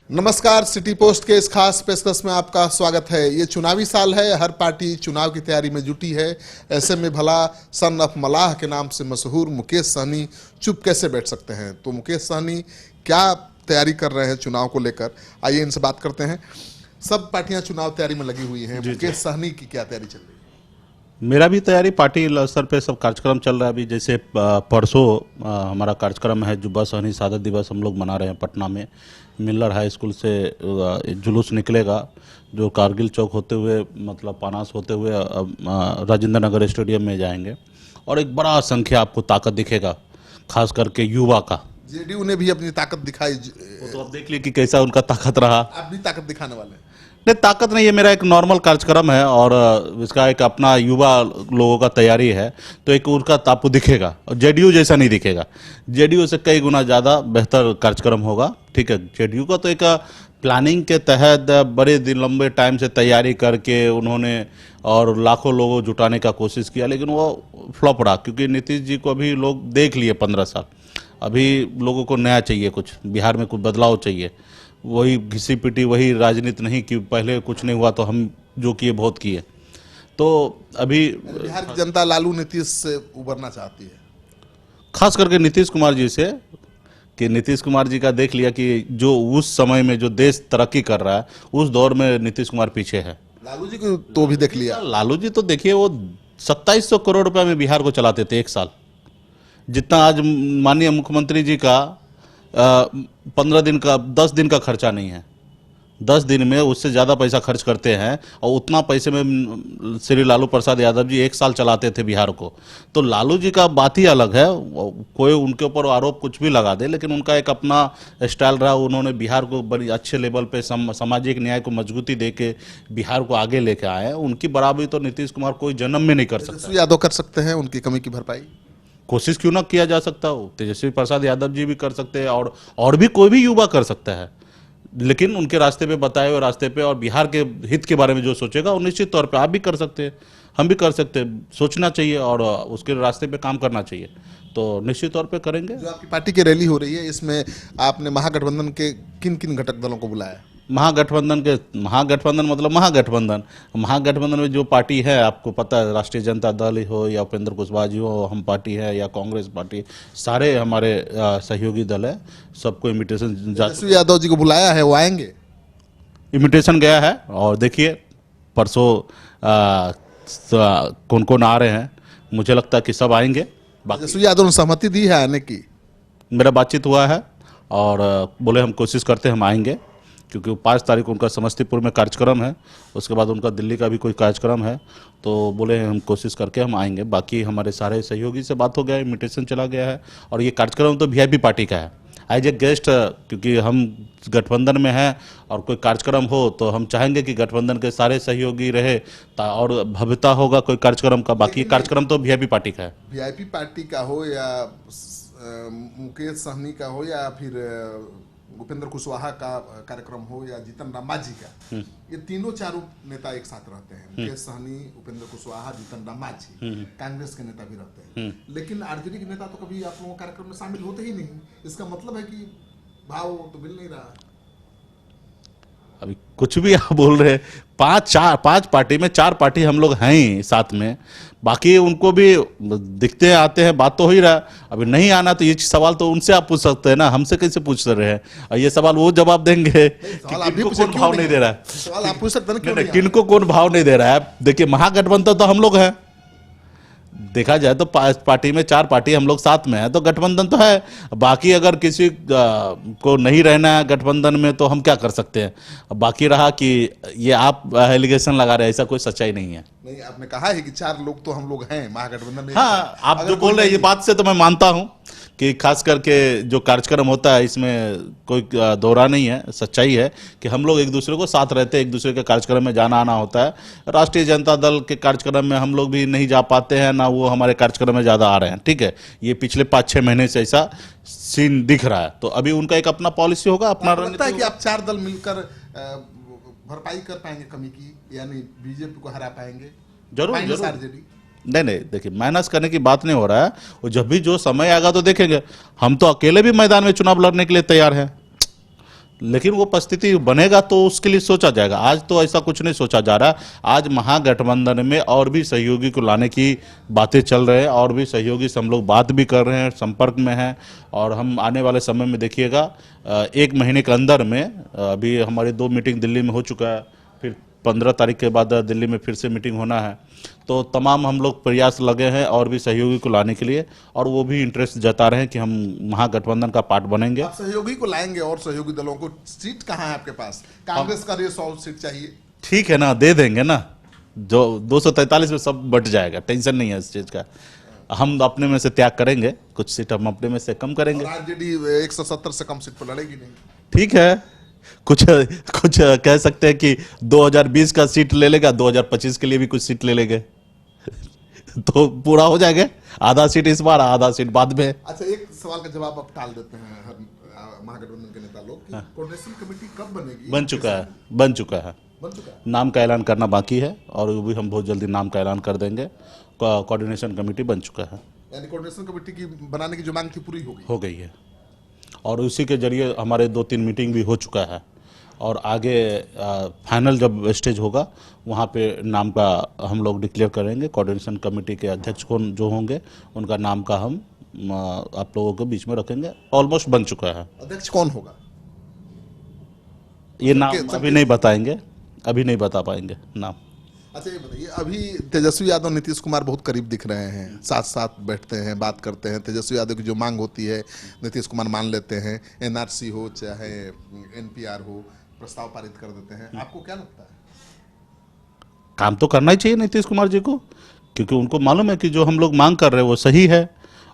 नमस्कार, city post के इस खास पेशकश में आपका स्वागत है। ये चुनावी साल है, हर पार्टी चुनाव की तैयारी में जुटी है। ऐसे में भला सन ऑफ मलाह के नाम से मशहूर मुकेश सहनी चुप कैसे बैठ सकते हैं? तो मुकेश सहनी क्या तैयारी कर रहे हैं चुनाव को लेकर, आइए इनसे बात करते हैं। सब पार्टियां चुनाव तैयारी में लगी हुई हैं, मुकेश सहनी की क्या तैयारी चल रही है? मेरा भी तैयारी पार्टी स्तर पे सब कार्यक्रम चल रहा है। अभी जैसे परसों हमारा कार्यक्रम है जुब्बा सहनी शहादत दिवस, हम लोग मना रहे हैं पटना में। मिल्लर हाई स्कूल से जुलूस निकलेगा जो कारगिल चौक होते हुए मतलब पानास होते हुए राजेंद्र नगर स्टेडियम में जाएंगे और एक बड़ा संख्या आपको ताकत दिखेगा, खास करके युवा का। जेडीयू ने भी अपनी ताकत दिखाई, वो तो अब देख लिए कि कैसा उनका ताकत रहा। आप भी ताकत दिखाने वाले हैं? नहीं, ताकत नहीं है, मेरा एक नॉर्मल कार्यक्रम है और इसका एक अपना युवा लोगों का तैयारी है, तो एक उनका आपको दिखेगा और जेडीयू जैसा नहीं दिखेगा। जेडीयू से कई गुना ज़्यादा बेहतर कार्यक्रम होगा। ठीक है, जेडीयू का तो एक प्लानिंग के तहत बड़े दिन लंबे टाइम से तैयारी करके उन्होंने और लाखों लोगों जुटाने का कोशिश किया, लेकिन वो फ्लॉप रहा क्योंकि नीतीश जी को अभी लोग देख लिए 15 साल। अभी लोगों को नया चाहिए, कुछ बिहार में कुछ बदलाव चाहिए। वही घिसी पिटी वही राजनीति नहीं कि पहले कुछ नहीं हुआ तो हम जो किए बहुत किए। तो अभी बिहार की जनता लालू नीतीश से उबरना चाहती है, खास करके नीतीश कुमार जी से, कि नीतीश कुमार जी का देख लिया कि जो उस समय में जो देश तरक्की कर रहा है उस दौर में नीतीश कुमार पीछे है। लालू जी को तो भी देख लिया। लालू जी तो देखिए वो 2700 करोड़ रुपए में बिहार को चलाते थे एक साल, जितना आज माननीय मुख्यमंत्री जी का 15 दिन का 10 दिन का खर्चा नहीं है। 10 दिन में उससे ज़्यादा पैसा खर्च करते हैं और उतना पैसे में श्री लालू प्रसाद यादव जी एक साल चलाते थे बिहार को। तो लालू जी का बात ही अलग है, कोई उनके ऊपर आरोप कुछ भी लगा दे, लेकिन उनका एक अपना स्टाइल रहा। उन्होंने बिहार को बड़ी अच्छे लेवल पे सामाजिक न्याय को मजबूती दे के बिहार को आगे लेके आए हैं। उनकी बराबरी तो नीतीश कुमार कोई जन्म में नहीं कर सकता। तेजस्वी यादव कर सकते हैं उनकी कमी की भरपाई? कोशिश क्यों ना किया जा सकता हो, तेजस्वी प्रसाद यादव जी भी कर सकते हैं और भी कोई भी युवा कर सकता है, लेकिन उनके रास्ते पे बताए हुए रास्ते पे और बिहार के हित के बारे में जो सोचेगा वो निश्चित तौर पे आप भी कर सकते हैं, हम भी कर सकते हैं। सोचना चाहिए और उसके रास्ते पे काम करना चाहिए, तो निश्चित तौर पे करेंगे। जो आपकी पार्टी की रैली हो रही है, इसमें आपने महागठबंधन के किन किन घटक दलों को बुलाया? महागठबंधन मतलब महागठबंधन में जो पार्टी है आपको पता है, राष्ट्रीय जनता दल हो या उपेंद्र कुशवाहा जी हो, हम पार्टी है या कांग्रेस पार्टी, सारे हमारे सहयोगी दल है। सबको इन्विटेशन तेजस्वी यादव जी को बुलाया है, वो आएंगे? इन्विटेशन गया है और देखिए परसों कौन कौन आ रहे हैं। मुझे लगता है कि सब आएंगे। तेजस्वी यादव ने सहमति दी है आने की? मेरा बातचीत हुआ है और बोले हम कोशिश करते हैं, हम आएंगे, क्योंकि 5 तारीख को उनका समस्तीपुर में कार्यक्रम है, उसके बाद उनका दिल्ली का भी कोई कार्यक्रम है, तो बोले हम कोशिश करके हम आएंगे। बाकी हमारे सारे सहयोगी से बात हो गया है, इन्विटेशन चला गया है और ये कार्यक्रम तो वीआईपी पार्टी का है, एज ए गेस्ट, क्योंकि हम गठबंधन में हैं और कोई कार्यक्रम हो तो हम चाहेंगे कि गठबंधन के सारे सहयोगी रहे और भव्यता होगा कोई कार्यक्रम का। बाकी कार्यक्रम तो वीआईपी पार्टी का है। वीआईपी पार्टी का हो या मुकेश सहनी का हो या फिर उपेंद्र कुशवाहा का कार्यक्रम हो या जीतन राम मांझी का, ये तीनों चारों नेता एक साथ रहते हैं। मुकेश सहनी, उपेंद्र कुशवाहा, जीतन राम मांझी, कांग्रेस के नेता भी रहते हैं, लेकिन आरजेडी के नेता तो कभी आप लोगों के कार्यक्रम में शामिल होते ही नहीं। इसका मतलब है कि भाव तो मिल नहीं रहा। अभी कुछ भी आप बोल रहे हैं, 5 पार्टी में 4 पार्टी हम लोग हैं ही साथ में, बाकी उनको भी दिखते हैं आते हैं, बात तो हो ही रहा है। अभी नहीं आना तो ये सवाल तो उनसे आप पूछ सकते हैं ना, हमसे कैसे पूछ रहे हैं? और ये सवाल वो जवाब देंगे कि किनको कौन भाव नहीं दे रहा है। सवाल आप पूछ सकते हैं, क्यों नहीं? किनको कौन भाव नहीं दे रहा है? देखिए महागठबंधन तो हम लोग हैं, देखा जाए तो 5 पार्टी में 4 पार्टी हम लोग साथ में है, तो गठबंधन तो है। बाकी अगर किसी को नहीं रहना है गठबंधन में तो हम क्या कर सकते हैं? बाकी रहा कि ये आप एलिगेशन लगा रहे हैं, ऐसा कोई सच्चाई नहीं है। नहीं, आपने कहा है कि 4 लोग तो हम लोग हैं महागठबंधन में। हाँ, आप जो बोल रहे हैं ये बात से तो मैं मानता हूँ कि खास करके जो कार्यक्रम होता है इसमें कोई दोहरा नहीं है, सच्चाई है कि हम लोग एक दूसरे को साथ रहते हैं, एक दूसरे के कार्यक्रम में जाना आना होता है। राष्ट्रीय जनता दल के कार्यक्रम में हम लोग भी नहीं जा पाते हैं, ना वो हमारे कार्यक्रम में ज़्यादा आ रहे हैं। ठीक है, ये पिछले 5-6 महीने से ऐसा सीन दिख रहा है, तो अभी उनका एक अपना पॉलिसी होगा, अपना लगता है कि आप 4 दल मिलकर भरपाई कर पाएंगे कमी की, यानी बीजेपी को हरा पाएंगे? जरूर। आरजेडी नहीं, देखिए माइनस करने की बात नहीं हो रहा है, और जब भी जो समय आएगा तो देखेंगे। हम तो अकेले भी मैदान में चुनाव लड़ने के लिए तैयार हैं, लेकिन वो परिस्थिति बनेगा तो उसके लिए सोचा जाएगा। आज तो ऐसा कुछ नहीं सोचा जा रहा। आज महागठबंधन में और भी सहयोगी को लाने की बातें चल रहे हैं, और भी सहयोगी से हम लोग बात भी कर रहे हैं, संपर्क में हैं। और हम आने वाले समय में देखिएगा 1 महीने के अंदर में अभी हमारी 2 मीटिंग दिल्ली में हो चुका है, फिर 15 तारीख के बाद दिल्ली में फिर से मीटिंग होना है। तो तमाम हम लोग प्रयास लगे हैं और भी सहयोगी को लाने के लिए, और वो भी इंटरेस्ट जता रहे हैं कि हम महागठबंधन का पार्ट बनेंगे। आप सहयोगी को लाएंगे और सहयोगी दलों को, सीट कहाँ है आपके पास? कांग्रेस का 100 सीट चाहिए। ठीक है ना, दे देंगे ना, जो 243 में सब बट जाएगा, टेंशन नहीं है इस चीज़ का। हम अपने में से त्याग करेंगे, कुछ सीट हम अपने में से कम करेंगे। आरजेडी 170 से कम सीट पर लड़ेगी नहीं। ठीक है, कुछ कुछ कह सकते हैं कि 2020 का सीट ले लेगा, 2025 के लिए भी कुछ सीट ले लेंगे तो पूरा हो जाएगा। आधा सीट इस बार, आधा सीट बाद में। अच्छा, एक सवाल का जवाब आप टाल देते हैं महागठबंधन के नेता लोग कि कोऑर्डिनेशन कमेटी कब बनेगी? बन चुका है, बन चुका है। बन चुका है। नाम का ऐलान करना बाकी है, और वो भी हम बहुत जल्दी नाम का ऐलान कर देंगे। कोऑर्डिनेशन कमेटी बन चुका है, यानी कोऑर्डिनेशन कमेटी की बनाने की जो मांग थी पूरी हो गई है, और उसी के जरिए हमारे 2-3 मीटिंग भी हो चुका है। और आगे फाइनल जब स्टेज होगा वहाँ पे नाम का हम लोग डिक्लेयर करेंगे। कोऑर्डिनेशन कमेटी के अध्यक्ष कौन जो होंगे उनका नाम का हम आप लोगों के बीच में रखेंगे। ऑलमोस्ट बन चुका है। अध्यक्ष कौन होगा? ये नाम अभी नहीं बताएंगे, अभी नहीं बता पाएंगे नाम। अच्छा, ये बताइए, अभी तेजस्वी यादव नीतीश कुमार बहुत करीब दिख रहे हैं, साथ साथ बैठते हैं, बात करते हैं। तेजस्वी यादव की जो मांग होती है नीतीश कुमार मान लेते हैं, एनआरसी हो चाहे एनपीआर हो, प्रस्ताव पारित कर देते हैं। आपको क्या लगता है? काम तो करना ही चाहिए नीतीश कुमार जी को, क्योंकि उनको मालूम है कि जो हम लोग मांग कर रहे हैं वो सही है,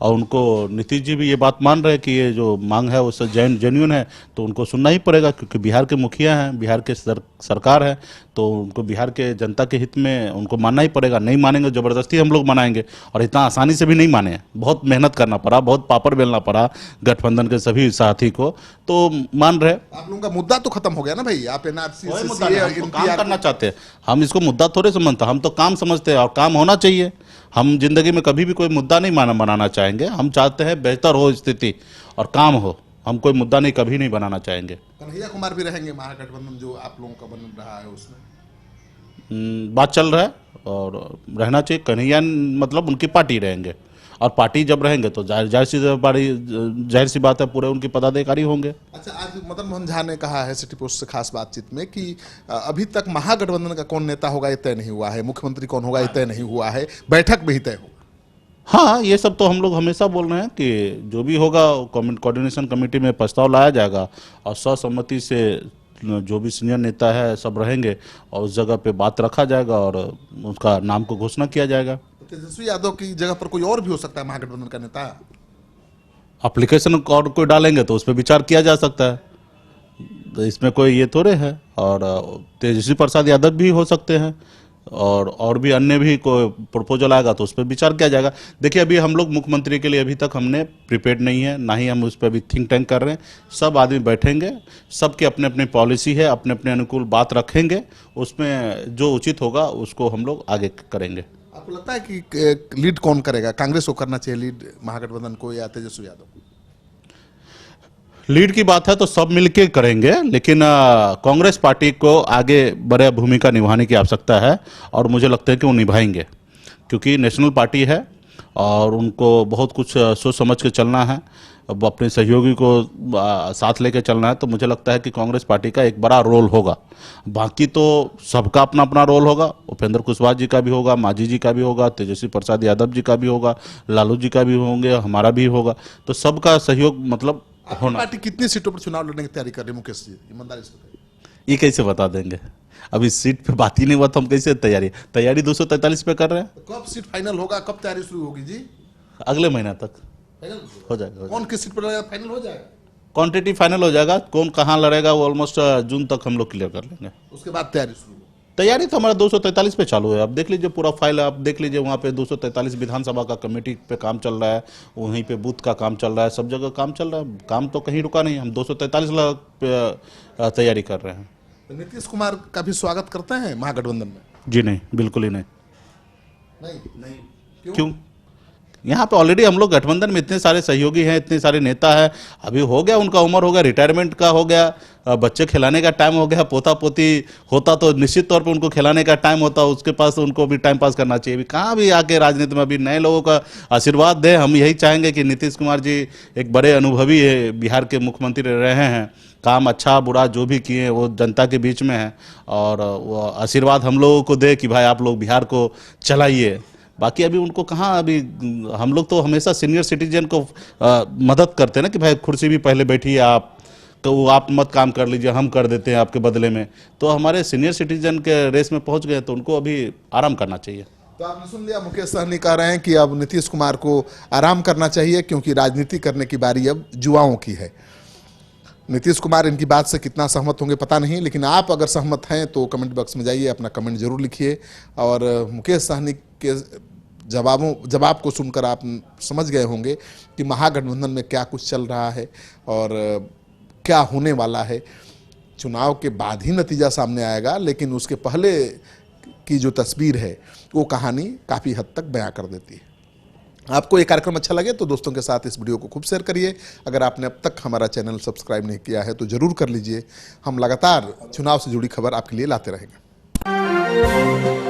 और उनको नीतीश जी भी ये बात मान रहे हैं कि ये जो मांग है वो जेन्युइन है, तो उनको सुनना ही पड़ेगा, क्योंकि बिहार के मुखिया हैं, बिहार के सरकार है, तो उनको बिहार के जनता के हित में उनको मानना ही पड़ेगा। नहीं मानेंगे ज़बरदस्ती हम लोग मनाएंगे, और इतना आसानी से भी नहीं माने। बहुत मेहनत करना पड़ा, बहुत पापड़ बेलना पड़ा गठबंधन के सभी साथी को, तो मान रहे। आप लोगों का मुद्दा तो खत्म हो गया ना भाई? आप एनआरसी काम करना चाहते हैं, हम इसको मुद्दा थोड़े समझते, हम तो काम समझते हैं, और काम होना चाहिए। हम जिंदगी में कभी भी कोई मुद्दा नहीं बनाना चाहेंगे। हम चाहते हैं बेहतर हो स्थिति और काम हो, हम कोई मुद्दा नहीं कभी नहीं बनाना चाहेंगे। कन्हैया कुमार भी रहेंगे महागठबंधन जो आप लोगों का बन रहा है उसमें? बात चल रहा है, और रहना चाहिए। कन्हैया मतलब उनकी पार्टी रहेंगे, और पार्टी जब रहेंगे तो जाहिर सी बात है पूरे उनकी पदाधिकारी होंगे। अच्छा, आज मदन मोहन झा ने कहा है सिटी पोस्ट से खास बातचीत में कि अभी तक महागठबंधन का कौन नेता होगा ये तय नहीं हुआ है, मुख्यमंत्री कौन होगा ये तय नहीं हुआ है, बैठक में ही तय होगा। हाँ, ये सब तो हम लोग हमेशा बोल रहे हैं कि जो भी होगा कोऑर्डिनेशन कमेटी में प्रस्ताव लाया जाएगा, और सर्वसम्मति से जो भी सीनियर नेता है सब रहेंगे, और उस जगह पे बात रखा जाएगा, और उसका नाम को घोषणा किया जाएगा। तेजस्वी यादव की जगह पर कोई और भी हो सकता है महागठबंधन का नेता? एप्लीकेशन और कोई डालेंगे तो उस पर विचार किया जा सकता है, तो इसमें कोई ये थोड़े है। और तेजस्वी प्रसाद यादव भी हो सकते हैं, और भी अन्य भी कोई प्रपोजल आएगा तो उस पर विचार किया जाएगा। देखिए, अभी हम लोग मुख्यमंत्री के लिए अभी तक हमने प्रिपेयर्ड नहीं है, ना ही हम उस पर अभी थिंक टैंक कर रहे हैं। सब आदमी बैठेंगे, सबकी अपने अपने पॉलिसी है, अपने अपने अनुकूल बात रखेंगे, उसमें जो उचित होगा उसको हम लोग आगे करेंगे। आपको लगता है कि लीड कौन करेगा? कांग्रेस को करना चाहिए लीड महागठबंधन को, या तेजस्वी यादव को? लीड की बात है तो सब मिलके करेंगे, लेकिन कांग्रेस पार्टी को आगे बड़े भूमिका निभाने की आवश्यकता है, और मुझे लगता है कि वो निभाएंगे, क्योंकि नेशनल पार्टी है और उनको बहुत कुछ सोच समझ के चलना है। अब अपने सहयोगी को साथ लेके चलना है, तो मुझे लगता है कि कांग्रेस पार्टी का एक बड़ा रोल होगा। बाकी तो सबका अपना अपना रोल होगा, उपेंद्र कुशवाहा जी का भी होगा, मांझी जी का भी होगा, तेजस्वी प्रसाद यादव जी का भी होगा, लालू जी का भी होंगे, हमारा भी होगा, तो सबका सहयोग मतलब होना। पार्टी कितनी सीटों पर चुनाव लड़ने की तैयारी कर रही है मुकेश जी? ईमानदारी से बताइए। ये कैसे बता देंगे? अभी सीट पे बात ही नहीं हुआ तो हम कैसे तैयारी 243 पे कर रहे हैं। तो कब सीट फाइनल होगा, कब तैयारी शुरू होगी जी? अगले महीना तक फाइनल हो जाएगा। कौन किस सीट पर लड़ेगा फाइनल हो जाएगा? क्वांटिटी फाइनल हो जाएगा, कौन कहाँ लड़ेगा वो ऑलमोस्ट जून तक हम लोग क्लियर कर लेंगे। उसके बाद तैयारी शुरू। तैयारी तो हमारा 243 पे चालू है। आप देख लीजिए पूरा फाइल, आप देख लीजिए वहाँ पे 243 विधानसभा का कमेटी पे काम चल रहा है, वहीं पे बूथ का काम चल रहा है, सब जगह काम चल रहा है। काम तो कहीं रुका नहीं, हम 243 लाख पे तैयारी कर रहे हैं। तो नीतीश कुमार का भी स्वागत करते हैं महागठबंधन में? जी नहीं, बिल्कुल ही नहीं। नहीं। क्यों? यहाँ पे ऑलरेडी हम लोग गठबंधन में इतने सारे सहयोगी हैं, इतने सारे नेता हैं, अभी हो गया उनका उम्र हो गया, रिटायरमेंट का हो गया, बच्चे खिलाने का टाइम हो गया, पोता पोती होता तो निश्चित तौर पे उनको खिलाने का टाइम होता, उसके पास उनको भी टाइम पास करना चाहिए। अभी कहाँ भी आके राजनीति में अभी नए लोगों का आशीर्वाद दें। हम यही चाहेंगे कि नीतीश कुमार जी एक बड़े अनुभवी है, बिहार के मुख्यमंत्री रहे हैं, काम अच्छा बुरा जो भी किए वो जनता के बीच में है, और वो आशीर्वाद हम लोगों को दे कि भाई आप लोग बिहार को चलाइए। बाकी अभी उनको कहाँ, अभी हम लोग तो हमेशा सीनियर सिटीजन को मदद करते हैं ना कि भाई कुर्सी भी पहले बैठिए आप, तो वो आप मत काम कर लीजिए, हम कर देते हैं आपके बदले में। तो हमारे सीनियर सिटीजन के रेस में पहुंच गए तो उनको अभी आराम करना चाहिए। तो आपने सुन लिया, मुकेश सहनी कह रहे हैं कि अब नीतीश कुमार को आराम करना चाहिए क्योंकि राजनीति करने की बारी अब युवाओं की है। नीतीश कुमार इनकी बात से कितना सहमत होंगे पता नहीं, लेकिन आप अगर सहमत हैं तो कमेंट बॉक्स में जाइए, अपना कमेंट जरूर लिखिए। और मुकेश सहनी के जवाब को सुनकर आप समझ गए होंगे कि महागठबंधन में क्या कुछ चल रहा है और क्या होने वाला है। चुनाव के बाद ही नतीजा सामने आएगा, लेकिन उसके पहले की जो तस्वीर है वो कहानी काफ़ी हद तक बयां कर देती है। आपको ये कार्यक्रम अच्छा लगे तो दोस्तों के साथ इस वीडियो को खूब शेयर करिए। अगर आपने अब तक हमारा चैनल सब्सक्राइब नहीं किया है तो ज़रूर कर लीजिए। हम लगातार चुनाव से जुड़ी खबर आपके लिए लाते रहेंगे।